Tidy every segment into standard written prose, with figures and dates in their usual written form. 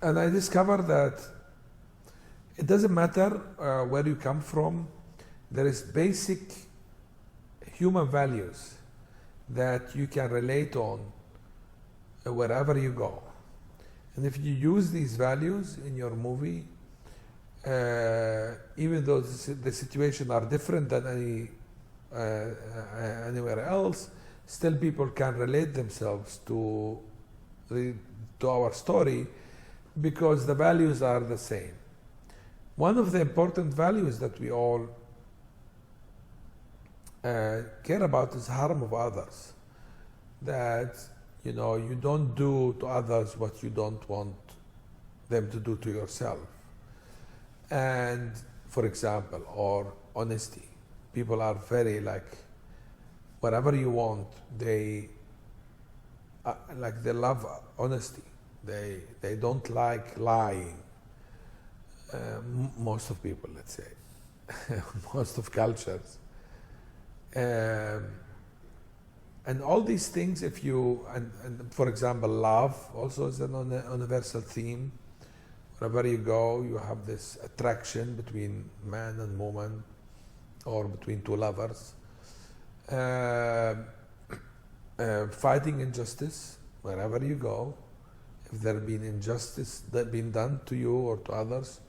And I discovered that it doesn't matter where you come from. There is basic human values that you can relate on wherever you go. And if you use these values in your movie, even though the situation are different than anywhere else, still people can relate themselves to our story because the values are the same. One of the important values that we all care about is harm of others. That you don't do to others what you don't want them to do to yourself. And for example, or honesty. People are very whatever you want, they love honesty. They don't like lying. Most of people, let's say, most of cultures. And all these things, if you, and for example, love also is an universal theme. Wherever you go, you have this attraction between man and woman, or between two lovers. Fighting injustice, wherever you go. If there been injustice that been done to you or to others,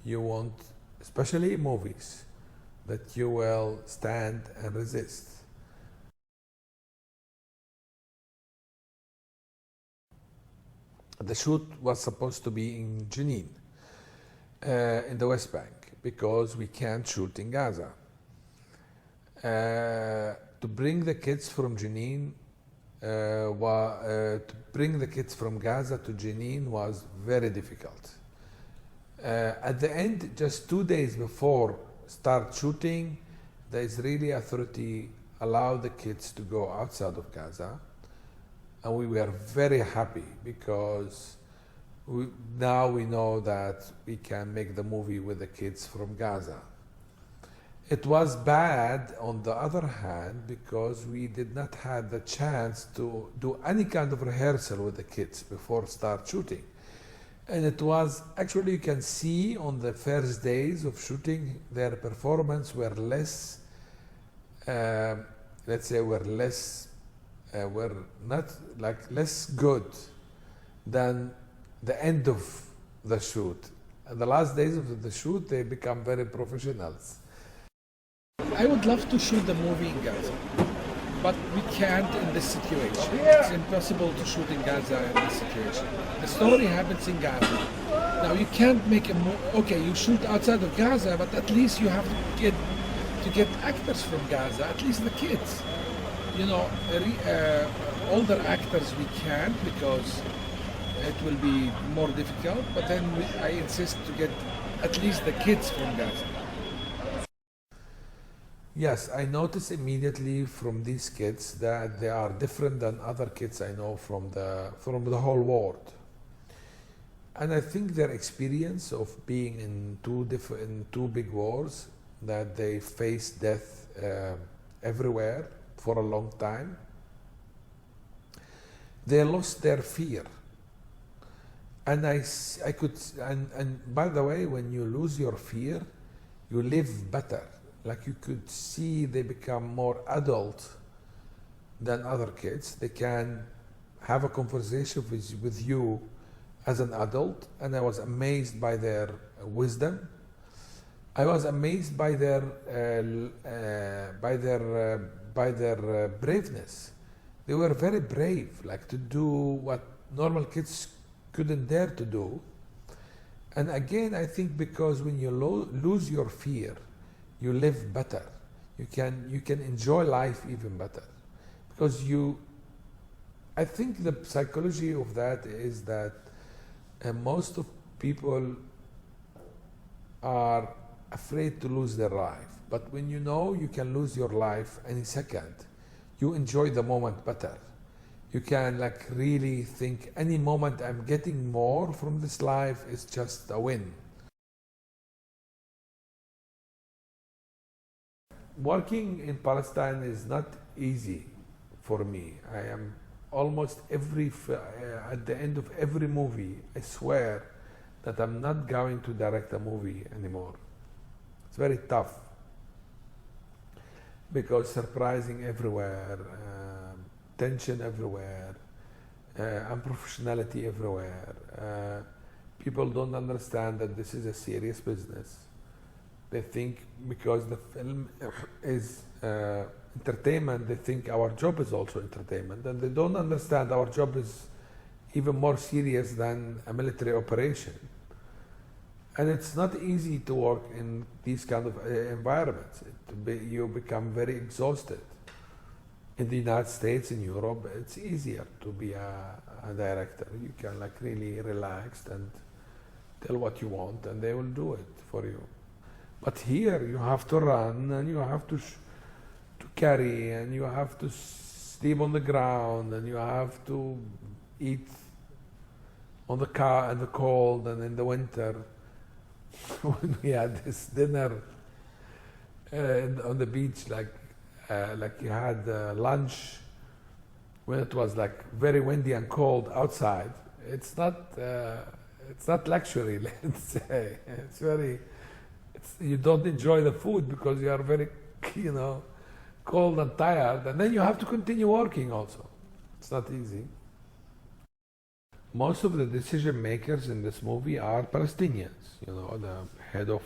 you want, especially in movies, that you will stand and resist. The shoot was supposed to be in Jenin, in the West Bank, because we can't shoot in Gaza. To bring the kids from Jenin, to bring the kids from Gaza to Jenin was very difficult. At the end, just 2 days before start shooting, the Israeli authority allowed the kids to go outside of Gaza. And we were very happy because now we know that we can make the movie with the kids from Gaza. It was bad, on the other hand, because we did not have the chance to do any kind of rehearsal with the kids before start shooting. And it was, actually you can see on the first days of shooting, their performance were less, let's say were not less good than the end of the shoot. And the last days of the shoot, they become very professionals. I would love to shoot the movie in Gaza, but we can't in this situation. It's impossible to shoot in Gaza in this situation. The story happens in Gaza. Now you can't make a movie. Okay, you shoot outside of Gaza, but at least you have to get actors from Gaza, at least the kids. Older actors we can't because it will be more difficult, but then I insist to get at least the kids from Gaza. Yes, I noticed immediately from these kids that they are different than other kids I know from the whole world. And I think their experience of being in two big wars, that they face death everywhere for a long time, they lost their fear. And I could, and by the way, when you lose your fear, you live better. Like you could see they become more adult than other kids. They can have a conversation with you as an adult, and I was amazed by their wisdom. I was amazed by their braveness. They were very brave, like to do what normal kids couldn't dare to do. And again, I think because when you lose your fear, you live better. You can enjoy life even better, because I think the psychology of that is that most of people are afraid to lose their life. But when you know you can lose your life any second, you enjoy the moment better. You can really think any moment I'm getting more from this life is just a win. Working in Palestine is not easy for me. I am almost at the end of every movie, I swear that I'm not going to direct a movie anymore. It's very tough because surprising everywhere, tension everywhere, unprofessionality everywhere. People don't understand that this is a serious business. They think because the film is entertainment, they think our job is also entertainment, and they don't understand our job is even more serious than a military operation. And it's not easy to work in these kind of environments. You become very exhausted. In the United States, in Europe, it's easier to be a director. You can like really relax and tell what you want, and they will do it for you. But here, you have to run, and you have to carry, and you have to sleep on the ground, and you have to eat on the car in the cold and in the winter. When we had this dinner on the beach, like you had lunch when it was like very windy and cold outside. It's not luxury, let's say. You don't enjoy the food because you are very, cold and tired, and then you have to continue working also. It's not easy. Most of the decision makers in this movie are Palestinians. The head of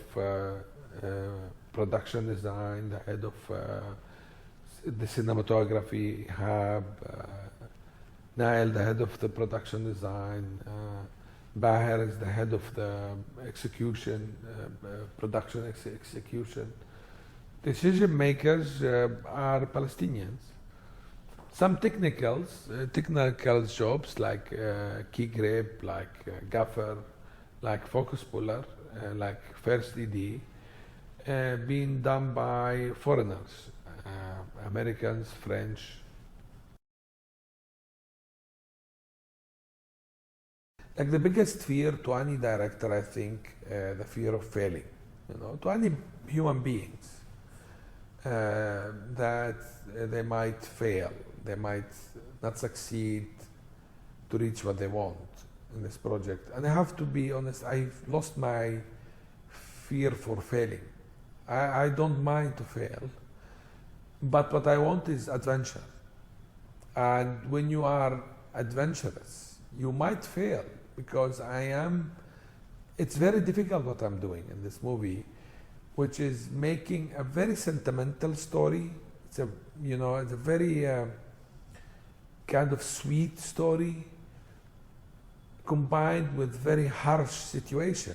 production design, the head of the cinematography, Ihab, Nail, the head of the production design, Baher is the head of the execution, production execution. Decision makers are Palestinians. Some technical jobs like key grip, like gaffer, like focus puller, like first ED, being done by foreigners, Americans, French. Like the biggest fear to any director, I think, the fear of failing, to any human beings, that they might fail, they might not succeed to reach what they want in this project. And I have to be honest, I've lost my fear for failing. I don't mind to fail, but what I want is adventure. And when you are adventurous, you might fail because it's very difficult what I'm doing in this movie, which is making a very sentimental story. It's a very kind of sweet story combined with very harsh situation.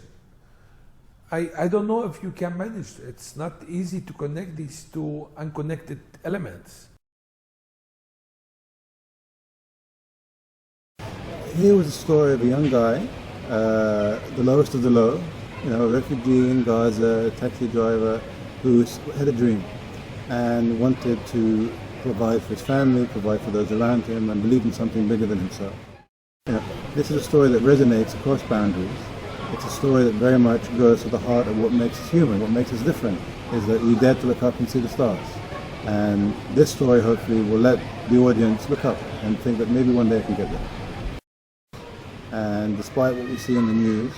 I don't know if you can manage. It's not easy to connect these two unconnected elements. Here was a story of a young guy, the lowest of the low, a refugee in Gaza, a taxi driver who had a dream and wanted to provide for his family, provide for those around him, and believe in something bigger than himself. This is a story that resonates across boundaries. It's a story that very much goes to the heart of what makes us human, what makes us different, is that we dare to look up and see the stars. And this story hopefully will let the audience look up and think that maybe one day I can get there. And despite what we see in the news,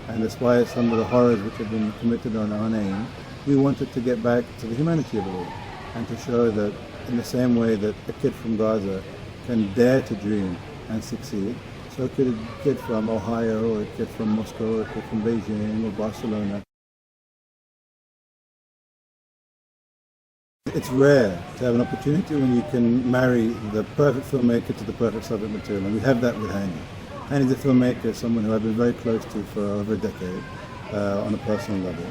and despite some of the horrors which have been committed on our name, we wanted to get back to the humanity of it all, and to show that in the same way that a kid from Gaza can dare to dream and succeed, so could a kid from Ohio, or a kid from Moscow, or a kid from Beijing, or Barcelona. It's rare to have an opportunity when you can marry the perfect filmmaker to the perfect subject material, and we have that with Hani. Hani's a filmmaker, someone who I've been very close to for over a decade on a personal level.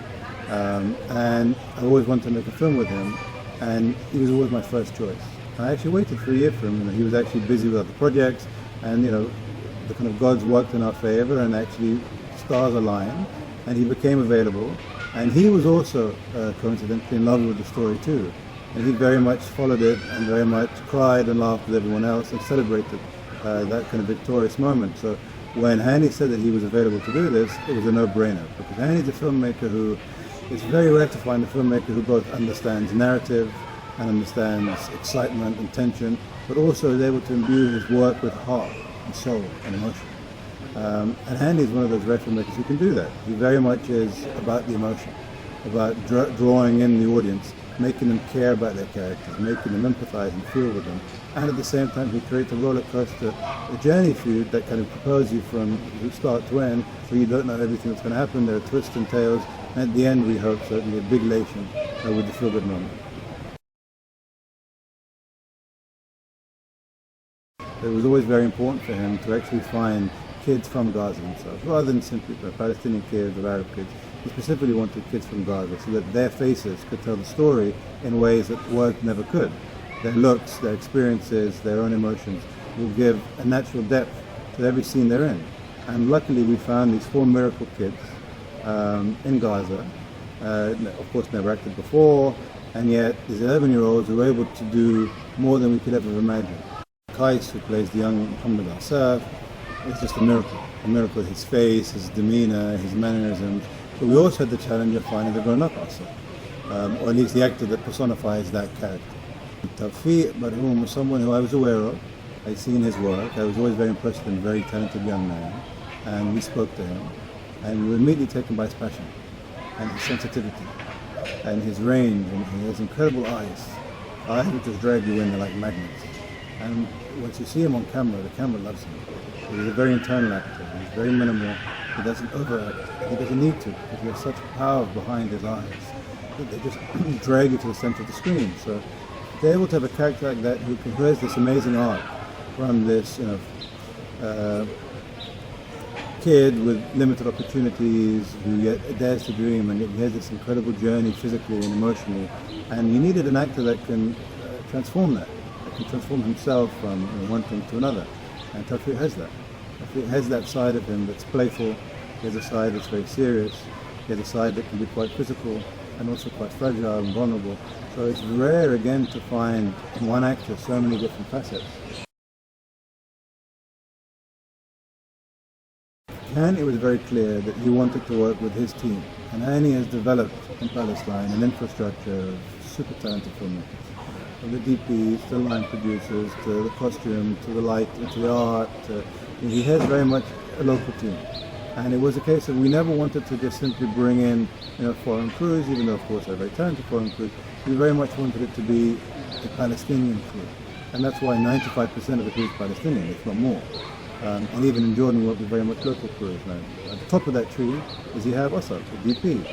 And I always wanted to make a film with him, and he was always my first choice. I actually waited for a year for him. He was actually busy with other projects, and the kind of gods worked in our favor, and actually stars aligned, and he became available. And he was also coincidentally in love with the story too, and he very much followed it and very much cried and laughed with everyone else and celebrated that kind of victorious moment. So when Hani said that he was available to do this, it was a no-brainer, because Hani's a filmmaker who, it's very rare to find a filmmaker who both understands narrative and understands excitement and tension, but also is able to imbue his work with heart and soul and emotion. And Hani is one of those rare filmmakers who can do that. He very much is about the emotion, about drawing in the audience, making them care about their characters, making them empathize and feel with them. And at the same time, he creates a roller coaster, a journey for you that kind of propels you from start to end, where you don't know everything that's going to happen. There are twists and tales. And at the end, we hope certainly a big elation with the feel-good moment. It was always very important for him to actually find kids from Gaza themselves, rather than simply Palestinian kids or Arab kids. He specifically wanted kids from Gaza so that their faces could tell the story in ways that words never could. Their looks, their experiences, their own emotions will give a natural depth to every scene they're in. And luckily we found these 4 miracle kids in Gaza, of course never acted before, and yet these 11-year-olds were able to do more than we could ever imagine. Kais, who plays the young Muhammad Asaf, is just a miracle, his face, his demeanor, his mannerisms. But we also had the challenge of finding the grown-up Asaf, or at least the actor that personifies that character. Taufeeq Barhoum was someone who I was aware of. I'd seen his work. I was always very impressed with him, a very talented young man. And we spoke to him, and we were immediately taken by his passion, and his sensitivity, and his range, and he has incredible eyes which just drag you in, they're like magnets. And once you see him on camera, the camera loves him. He's a very internal actor. He's very minimal. He doesn't overact. He doesn't need to, because he has such power behind his eyes that they just drag you to the center of the screen. So they're able to have a character like that who has this amazing arc from this, kid with limited opportunities who yet dares to dream, and yet he has this incredible journey physically and emotionally. And you needed an actor that can transform that can transform himself from one thing to another. And Taufeeq has that. Taufeeq has that side of him that's playful. He has a side that's very serious. He has a side that can be quite physical and also quite fragile and vulnerable. So it's rare again to find in one actor so many different facets. Hani, it was very clear that he wanted to work with his team. And Hani has developed in Palestine an infrastructure of super talented filmmakers. From the DPs, to the line producers, to the costume, to the light, to the art. He has very much a local team. And it was a case of we never wanted to just simply bring in foreign crews, even though of course they're very talented foreign crews. We very much wanted it to be a Palestinian crew. And that's why 95% of the crew is Palestinian, if not more. And even in Jordan, we work with very much local crews now. At the top of that tree is you have Asad, the DP,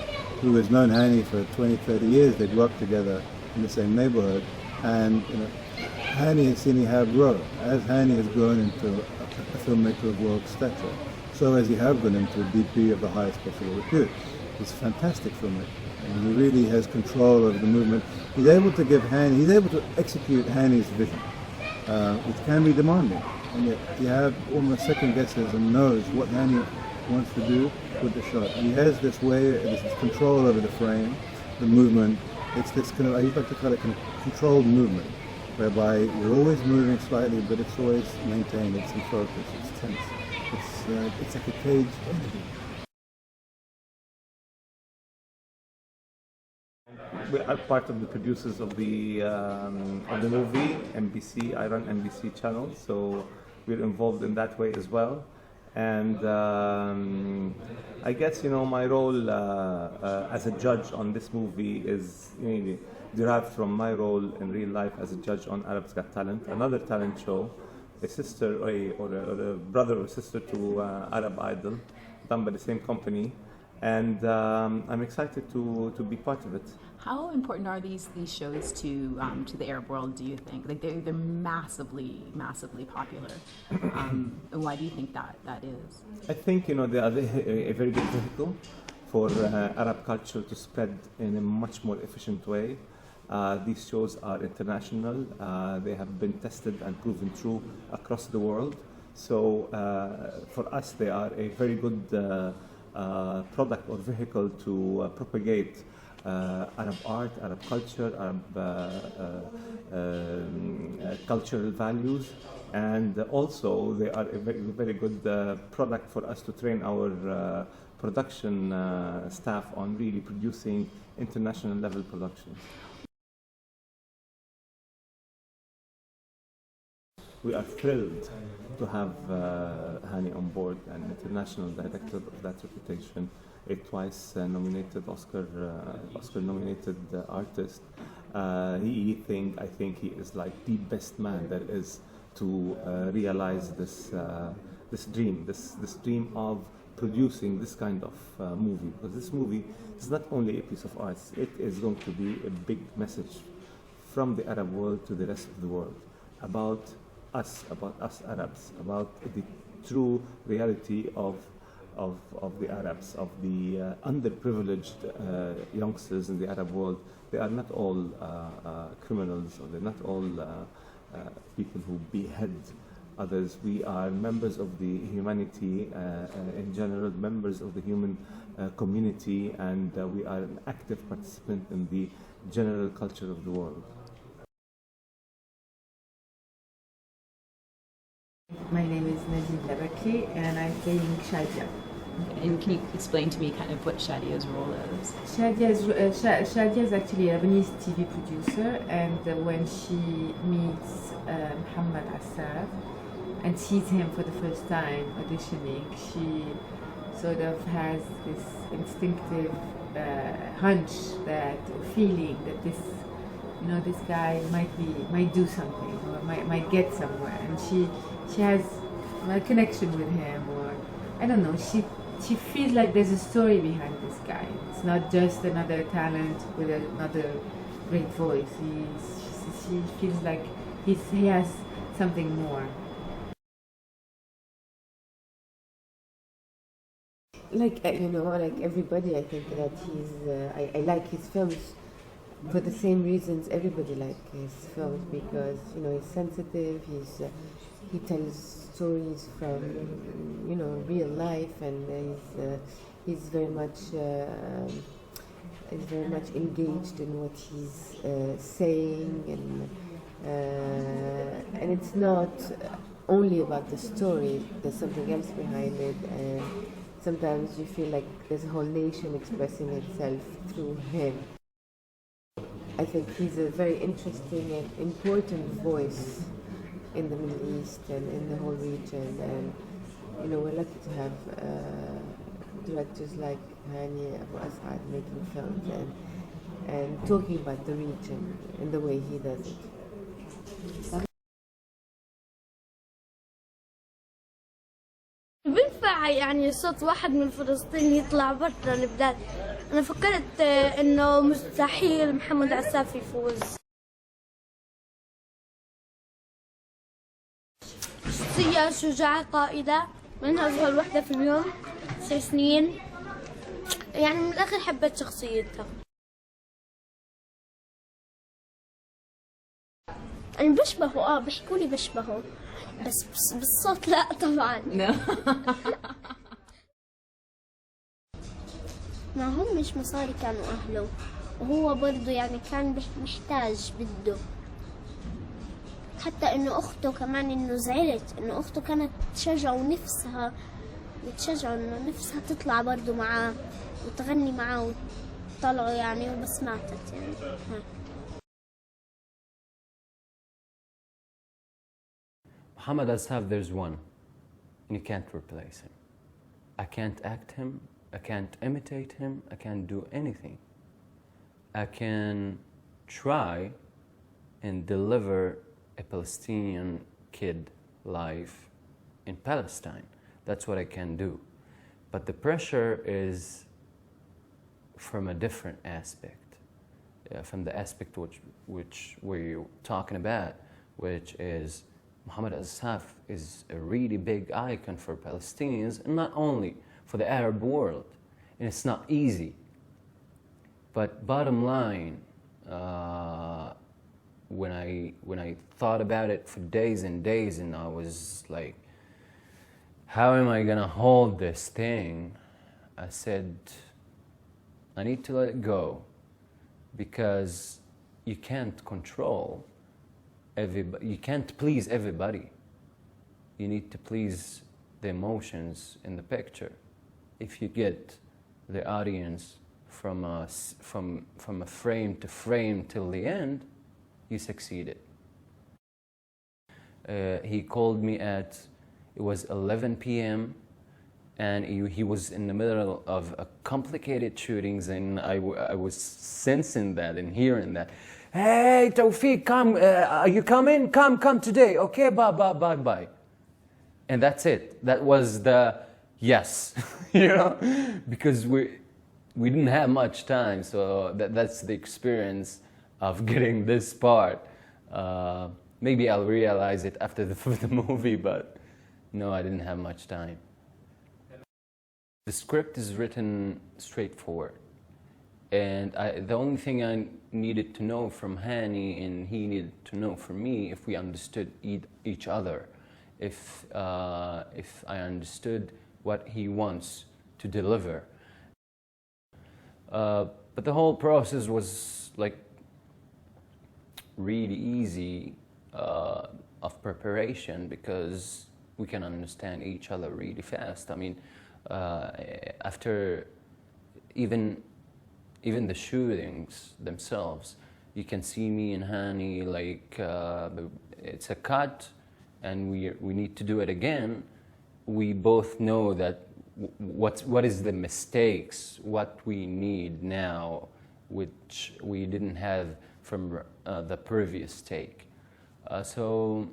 who has known Hani for 20, 30 years. They've worked together in the same neighborhood. And Hani has seen Ihab grow. As Hani has grown into a filmmaker of world stature, so has Ihab grown into a DP of the highest possible repute. He's a fantastic filmmaker, and he really has control over the movement. He's able to execute Hani's vision, which can be demanding. And yet Ihab almost second guesses and knows what Hani wants to do with the shot. He has this way, this control over the frame, the movement. It's this kind of, I used like to call it controlled movement, whereby we're always moving slightly, but it's always maintained, it's in focus, it's tense. It's like a caged energy. We are part of the producers of the movie, NBC. I run NBC channel, so we're involved in that way as well. And I guess my role as a judge on this movie is derived from my role in real life as a judge on Arab's Got Talent, another talent show, a sister or a brother or sister to Arab Idol, done by the same company. And I'm excited to be part of it. How important are these shows to the Arab world, do you think? Like they're massively popular. And why do you think that is? I think they are a very good vehicle for Arab culture to spread in a much more efficient way. These shows are international. They have been tested and proven true across the world. So for us, they are a very good product or vehicle to propagate Arab art, Arab culture, Arab cultural values, and also they are a very, very good product for us to train our production staff on really producing international level productions. we are thrilled to have Hani on board, an international director of that reputation, a twice nominated Oscar-nominated artist. I think he is like the best man there is to realize this dream of producing this kind of movie. Because this movie is not only a piece of art; it is going to be a big message from the Arab world to the rest of the world about us Arabs, about the true reality of the Arabs, of the underprivileged youngsters in the Arab world. They are not all criminals, or they're not all people who behead others. We are members of the humanity in general, members of the human community, and we are an active participant in the general culture of the world. My name is Najib Labaki and I'm playing Shadia. And can you explain to me kind of what Shadia's role is? Shadia is actually a Lebanese TV producer, and when she meets Muhammad Assaf and sees him for the first time auditioning, she sort of has this instinctive hunch that, or feeling that this guy might do something, or might get somewhere, and she has a connection with him, or I don't know, she feels like there's a story behind this guy. It's not just another talent with another great voice. She feels like he has something more. Like everybody, I think that I like his films for the same reasons everybody likes his films, because he's sensitive. He tells stories from real life, and he's very much engaged in what he's saying, and it's not only about the story. There's something else behind it, and sometimes you feel like there's a whole nation expressing itself through him. I think he's a very interesting and important voice in the Middle East and in the whole region, and we're lucky to have directors like Hani Abu Asad making films and talking about the region in the way he does it. بنفع يعني صوت واحد من فلسطين يطلع برا البلاد. أنا فكرت إنه مستحيل محمد عساف يفوز. شخصية شجاعة قائدة، منها أصغر وحدة في اليوم 10 سنين، يعني من الآخر حبيت شخصيتها. يعني بشبهه بيحكولي بشبهه، بس بالصوت لا طبعا. ما هم مش مصاري كانوا أهله، وهو برضه يعني كان محتاج بده، حتى إنه أخته كمان إنه زعلت إنه أخته كانت تشجعه ونفسها إنه نفسها تطلع برضه معاه وتغني معاه وطلعوا يعني، وبس ماتت يعني. Muhammad Assaf, there's one, and you can't replace him. I can't act him, I can't imitate him, I can't do anything. I can try and deliver a Palestinian kid life in Palestine. That's what I can do. But the pressure is from a different aspect, from the aspect which we're talking about, which is Muhammad Assaf is a really big icon for Palestinians, and not only for the Arab world. And it's not easy. But bottom line, when I thought about it for days and days, and I was like, how am I gonna hold this thing? I said, I need to let it go, because you can't control everybody. You can't please everybody. You need to please the emotions in the picture. If you get the audience from a frame to frame till the end, you succeeded. He called me at, it was 11 p.m. and he was in the middle of a complicated shootings, and I was sensing that and hearing that. Hey, Tawfiq, come, are you coming? Come today. Okay, bye. And that's it. That was the yes, you know, because we didn't have much time, so that's the experience of getting this part. Maybe I'll realize it after the movie, but no, I didn't have much time. The script is written straightforward, and the only thing I needed to know from Hani and he needed to know from me, if we understood each other, if I understood what he wants to deliver. But the whole process was like really easy of preparation, because we can understand each other really fast. I mean, after even the shootings themselves, you can see me and Hani, like it's a cut and we need to do it again. We both know that what is the mistakes, what we need now, which we didn't have from the previous take. So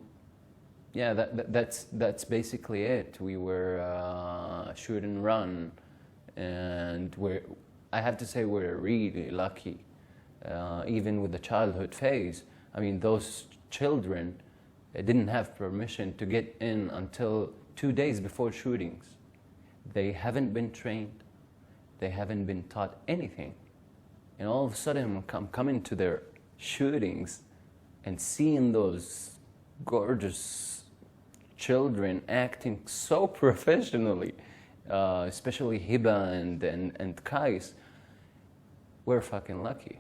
yeah, that's basically it. We were shoot and run, and I have to say we're really lucky. Even with the childhood phase, I mean, those children didn't have permission to get in until 2 days before shootings. They haven't been trained, they haven't been taught anything, and all of a sudden I'm coming to their shootings and seeing those gorgeous children acting so professionally, especially Hiba and Kais. We're fucking lucky.